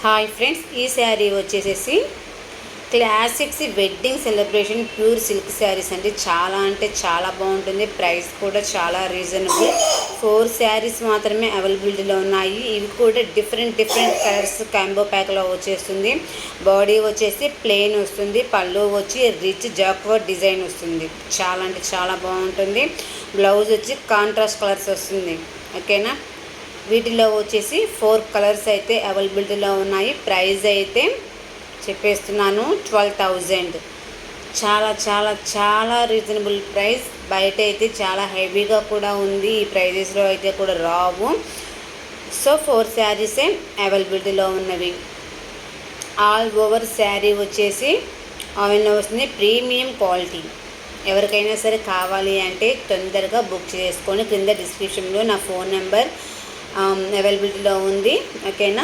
Hi friends, ఈ శారీ వచ్చేసేసి classics wedding celebration pure silk saris అండి. చాలా అంటే చాలా బాగుంటుంది. ప్రైస్ కూడా చాలా రీజనబుల్. 4 శారీస్ మాత్రమే అవైలబిలిటీలో ఉన్నాయి. ఇవి కూడా డిఫరెంట్ కలర్స్ కాంబో ప్యాక్లో వచ్చేస్తుంది. బాడీ వచ్చేసి ప్లెయిన్ వస్తుంది. పళ్ళు వచ్చి రిచ్ జాక్వర్డ్ డిజైన్ వస్తుంది. చాలా అంటే చాలా బాగుంటుంది. బ్లౌజ్ వచ్చి కాంట్రాస్ట్ కలర్స్ వస్తుంది. ఓకేనా. వీటిలో వచ్చేసి 4 కలర్స్ అయితే అవైలబిలిటీలో ఉన్నాయి. ప్రైస్ అయితే చెప్పేస్తున్నాను 12,000. చాలా చాలా చాలా రీజనబుల్ ప్రైస్. బయట అయితే చాలా హెవీగా కూడా ఉంది. ఈ ప్రైజెస్లో అయితే కూడా రావు. సో 4 శారీసే అవైలబిలిటీలో ఉన్నవి. ఆల్ ఓవర్ శారీ వచ్చేసి ఆన్లైన్లో వస్తుంది. Premium quality. ఎవరికైనా సరే కావాలి అంటే తొందరగా బుక్ చేసుకొని కింద డిస్క్రిప్షన్లో నా ఫోన్ నెంబర్ అవైలబిలిటీలో ఉంది. ఓకేనా.